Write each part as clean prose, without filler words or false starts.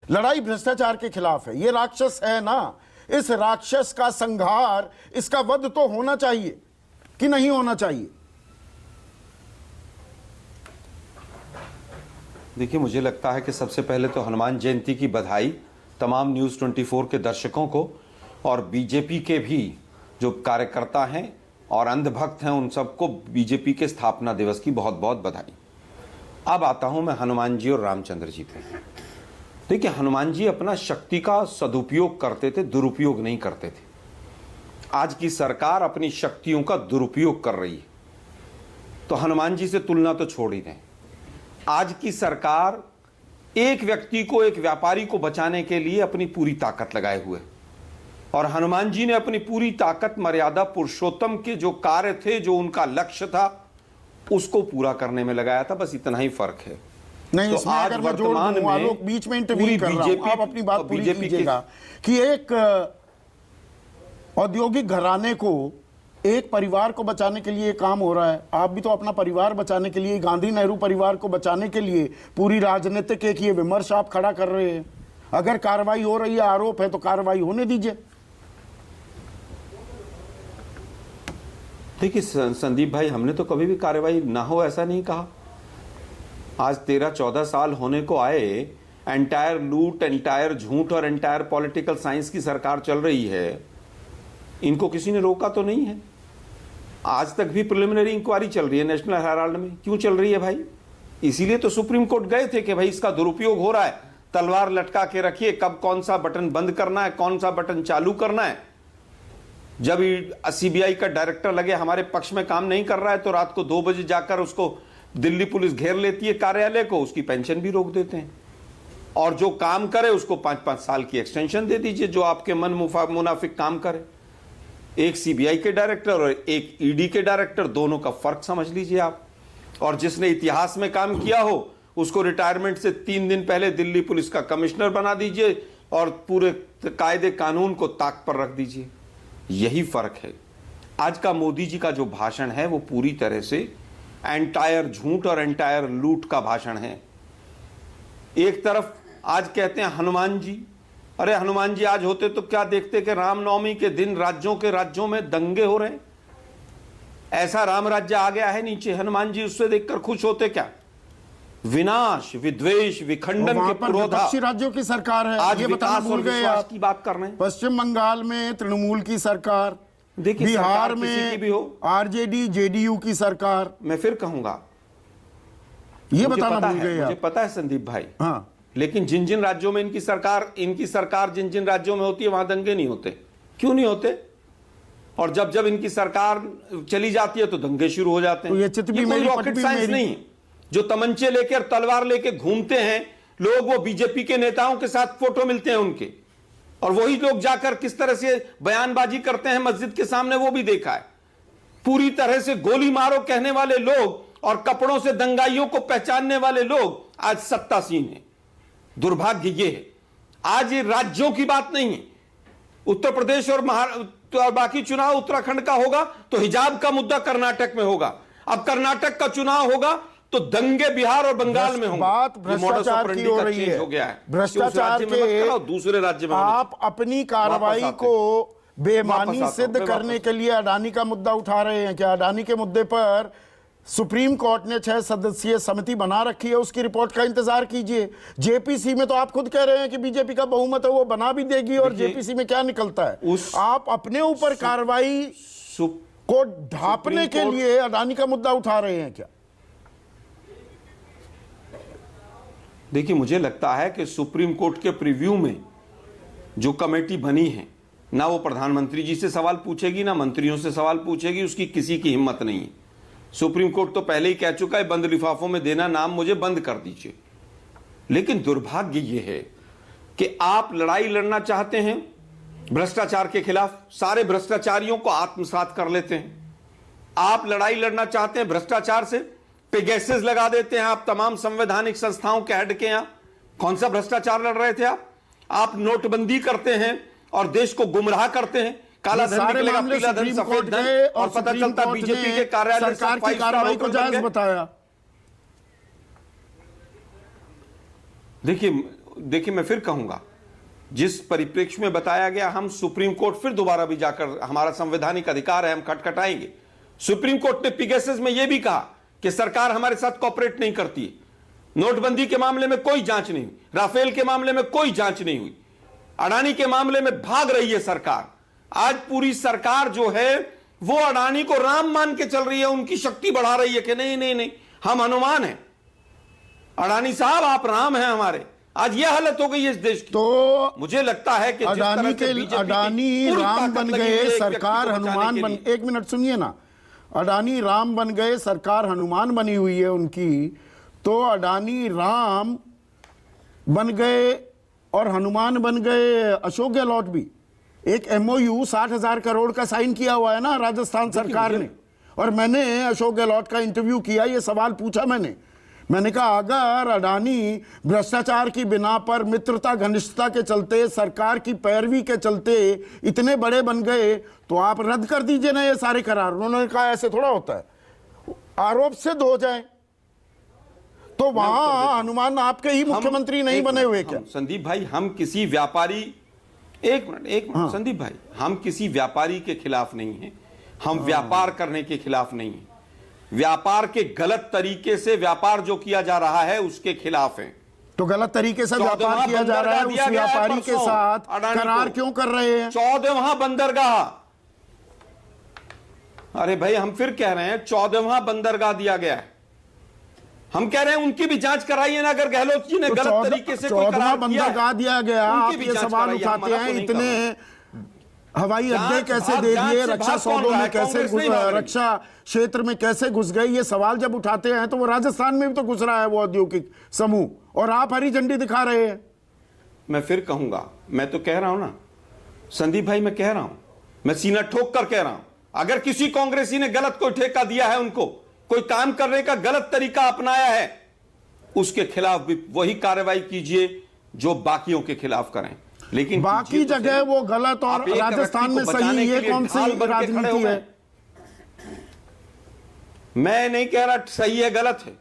लड़ाई भ्रष्टाचार के खिलाफ है, ये राक्षस है ना, इस राक्षस का संहार, इसका वध तो होना चाहिए कि नहीं होना चाहिए? देखिए, मुझे लगता है कि सबसे पहले तो हनुमान जयंती की बधाई तमाम न्यूज़ 24 के दर्शकों को और बीजेपी के भी जो कार्यकर्ता हैं और अंधभक्त हैं उन सबको बीजेपी के स्थापना दिवस की बहुत बहुत बधाई। अब आता हूं मैं हनुमान जी और रामचंद्र जी पे। देखिए, हनुमान जी अपना शक्ति का सदुपयोग करते थे, दुरुपयोग नहीं करते थे। आज की सरकार अपनी शक्तियों का दुरुपयोग कर रही है, तो हनुमान जी से तुलना तो छोड़ ही दें। आज की सरकार एक व्यक्ति को, एक व्यापारी को बचाने के लिए अपनी पूरी ताकत लगाए हुए, और हनुमान जी ने अपनी पूरी ताकत मर्यादा पुरुषोत्तम के जो कार्य थे, जो उनका लक्ष्य था, उसको पूरा करने में लगाया था। बस इतना ही फर्क है। नहीं, तो इसमें आज अगर मैं वर्तमान जोड़ दूं, में आलोक बीच में इंटरव्यू कर रहा हूं, आप अपनी बात पूरी कीजिएगा कि एक औद्योगिक घराने को, एक परिवार को बचाने के लिए काम हो रहा है। आप भी तो अपना परिवार बचाने के लिए, गांधी नेहरू परिवार को बचाने के लिए पूरी राजनीतिक एक ये विमर्श आप खड़ा कर रहे हैं। अगर कार्रवाई हो रही है, आरोप है, तो कार्रवाई होने दीजिए। देखिए संदीप भाई, हमने तो कभी भी कार्रवाई ना हो ऐसा नहीं कहा। आज 13-14 साल होने को आए, एंटायर लूट, एंटायर झूठ और एंटायर पॉलिटिकल साइंस की सरकार चल रही है। इनको किसी ने रोका तो नहीं है। आज तक भी प्रिलिमिनरी इंक्वायरी चल रही है नेशनल हेराल्ड में। क्यों चल रही है भाई? इसीलिए तो सुप्रीम कोर्ट गए थे कि भाई इसका दुरुपयोग हो रहा है, तलवार लटका के रखिए, कब कौन सा बटन बंद करना है, कौन सा बटन चालू करना है। जब सीबीआई का डायरेक्टर लगे हमारे पक्ष में काम नहीं कर रहा है, तो रात को 2 बजे जाकर उसको दिल्ली पुलिस घेर लेती है कार्यालय को, उसकी पेंशन भी रोक देते हैं। और जो काम करे उसको 5-5 साल की एक्सटेंशन दे दीजिए, जो आपके मन मुनाफिक काम करे। एक सीबीआई के डायरेक्टर और एक ईडी के डायरेक्टर, दोनों का फर्क समझ लीजिए आप। और जिसने इतिहास में काम किया हो उसको रिटायरमेंट से 3 दिन पहले दिल्ली पुलिस का कमिश्नर बना दीजिए और पूरे कायदे कानून को ताक पर रख दीजिए। यही फर्क है। आज का मोदी जी का जो भाषण है वो पूरी तरह से एंटायर झूठ और एंटायर लूट का भाषण है। एक तरफ आज कहते हैं हनुमान जी, अरे हनुमान जी आज होते तो क्या देखते कि रामनवमी के दिन राज्यों में दंगे हो रहे हैं। ऐसा राम राज्य आ गया है नीचे, हनुमान जी उससे देखकर खुश होते क्या? विनाश, विद्वेष, विखंडन के पुरोधा विपक्षी राज्यों की सरकार है। आज ये बताना विकास और भूल गए विश्वास आप। की बात कर रहे हैं। पश्चिम बंगाल में तृणमूल की सरकार, देखिए बिहार सरकार किसी की भी में हो, आरजेडी जेडीयू की सरकार। मैं फिर कहूंगा, ये मुझे बताना पता भूल है, गए मुझे आप। पता है संदीप भाई। हाँ, लेकिन जिन जिन राज्यों में इनकी सरकार जिन राज्यों में होती है वहां दंगे नहीं होते। क्यों नहीं होते? और जब जब इनकी सरकार चली जाती है तो दंगे शुरू हो जाते हैं। तो ये चित भी कोई मेरी, रॉकेट पट भी साइंस मेरी। नहीं है। जो तमंचे लेकर तलवार लेकर घूमते हैं लोग, वो बीजेपी के नेताओं के साथ फोटो मिलते हैं उनके, और वही लोग जाकर किस तरह से बयानबाजी करते हैं मस्जिद के सामने, वो भी देखा है। पूरी तरह से गोली मारो कहने वाले लोग और कपड़ों से दंगाइयों को पहचानने वाले लोग आज सत्तासीन है। दुर्भाग्य ये है। आज ये राज्यों की बात नहीं है। उत्तर प्रदेश और बाकी चुनाव उत्तराखंड का होगा तो हिजाब का मुद्दा कर्नाटक में होगा। अब कर्नाटक का चुनाव होगा तो दंगे बिहार और बंगाल में होंगे। बात भ्रष्टाचार की हो रही है। हो गया है भ्रष्टाचार के दूसरे राज्य में आप अपनी कार्रवाई को बेमानी सिद्ध करने के लिए अडानी का मुद्दा उठा रहे हैं क्या? अडानी के मुद्दे पर सुप्रीम कोर्ट ने 6 सदस्यीय समिति बना रखी है, उसकी रिपोर्ट का इंतजार कीजिए। जेपीसी में तो आप खुद कह रहे हैं कि बीजेपी का बहुमत है, वो बना भी देगी, और जेपीसी में क्या निकलता है? आप अपने ऊपर कार्रवाई को ढांपने के लिए अडानी का मुद्दा उठा रहे हैं क्या? देखिए, मुझे लगता है कि सुप्रीम कोर्ट के प्रीव्यू में जो कमेटी बनी है, ना वो प्रधानमंत्री जी से सवाल पूछेगी, ना मंत्रियों से सवाल पूछेगी, उसकी किसी की हिम्मत नहीं है। सुप्रीम कोर्ट तो पहले ही कह चुका है बंद लिफाफों में देना नाम मुझे बंद कर दीजिए। लेकिन दुर्भाग्य ये है कि आप लड़ाई लड़ना चाहते हैं भ्रष्टाचार के खिलाफ, सारे भ्रष्टाचारियों को आत्मसात कर लेते हैं। आप लड़ाई लड़ना चाहते हैं भ्रष्टाचार से, पेगासस लगा देते हैं आप तमाम संवैधानिक संस्थाओं के हेड के यहां। कौन सा भ्रष्टाचार लड़ रहे थे आप नोटबंदी करते हैं और देश को गुमराह करते हैं। काला धन निकलेगा, पीला धन, सफेद धन, और पता चलता बीजेपी के कार्यालय सरकार की कार्रवाई को जायज बताया। देखिए, देखिए मैं फिर कहूंगा, जिस परिप्रेक्ष्य में बताया गया, हम सुप्रीम कोर्ट फिर दोबारा भी जाकर, हमारा संवैधानिक अधिकार है, हम खटखटाएंगे। सुप्रीम कोर्ट ने पिगेसेस में यह भी कहा कि सरकार हमारे साथ कॉपरेट नहीं करती है। नोटबंदी के मामले में कोई जांच नहीं हुई, राफेल के मामले में कोई जांच नहीं हुई, अडानी के मामले में भाग रही है सरकार। आज पूरी सरकार जो है वो अडानी को राम मान के चल रही है, उनकी शक्ति बढ़ा रही है कि नहीं नहीं नहीं हम हनुमान हैं, अडानी साहब आप राम हैं हमारे। आज यह हालत हो गई है इस देश की। तो मुझे लगता है कि अडानी राम बन गए, सरकार हनुमान बन, एक मिनट सुनिए ना, अडानी राम बन गए, सरकार हनुमान बनी हुई है उनकी, तो अडानी राम बन गए और हनुमान बन गए अशोक गहलोत भी। एक MOU 60,000 करोड़ का साइन किया हुआ है ना राजस्थान सरकार ने, और मैंने अशोक गहलोत का इंटरव्यू किया, ये सवाल पूछा मैंने कहा अगर अडानी भ्रष्टाचार की बिना पर, मित्रता घनिष्ठता के चलते, सरकार की पैरवी के चलते इतने बड़े बन गए तो आप रद्द कर दीजिए ना ये सारे करार। उन्होंने कहा ऐसे थोड़ा होता है, आरोप सिद्ध हो जाए तो वहां हनुमान आपके ही मुख्यमंत्री नहीं बने हुए क्या? संदीप भाई, हम किसी व्यापारी, एक मिनट संदीप भाई, हम किसी व्यापारी के खिलाफ नहीं हैं, हम व्यापार करने के खिलाफ नहीं हैं, व्यापार के गलत तरीके से व्यापार जो किया जा रहा है उसके खिलाफ हैं। तो गलत तरीके से व्यापार किया जा रहा है, उस व्यापारी के साथ करार क्यों कर रहे हैं? 14वां बंदरगाह, अरे भाई हम फिर कह रहे हैं 14वां बंदरगाह दिया गया है, हम कह रहे हैं उनकी भी जांच कराइए ना। अगर गहलोत जी ने गलत तरीके से कोई करार बंदरगाह दिया गया, आप ये सवाल उठाते हैं, इतने हवाई अड्डे कैसे दे दिए, रक्षा सौदों में कैसे, रक्षा क्षेत्र में कैसे घुस गए, ये सवाल जब उठाते हैं तो वो राजस्थान में भी तो घुस रहा है वो औद्योगिक समूह, और आप हरी झंडी दिखा रहे हैं। मैं फिर कहूंगा, मैं तो कह रहा हूं ना संदीप भाई, मैं कह रहा हूं, मैं सीना ठोक कर कह रहा हूं, अगर किसी कांग्रेसी ने गलत कोई ठेका दिया है, उनको कोई काम करने का गलत तरीका अपनाया है, उसके खिलाफ भी वही कार्रवाई कीजिए जो बाकियों के खिलाफ करें। लेकिन बाकी जगह वो गलत और राजस्थान में सही, ये कौन सी राजनीति है? मैं नहीं कह रहा सही है गलत है।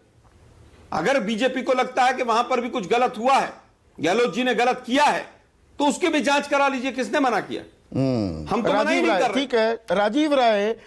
अगर बीजेपी को लगता है कि वहां पर भी कुछ गलत हुआ है, गहलोत जी ने गलत किया है, तो उसकी भी जांच करा लीजिए, किसने मना किया? हम तो मना ही नहीं कर रहे। ठीक है, राजीव राय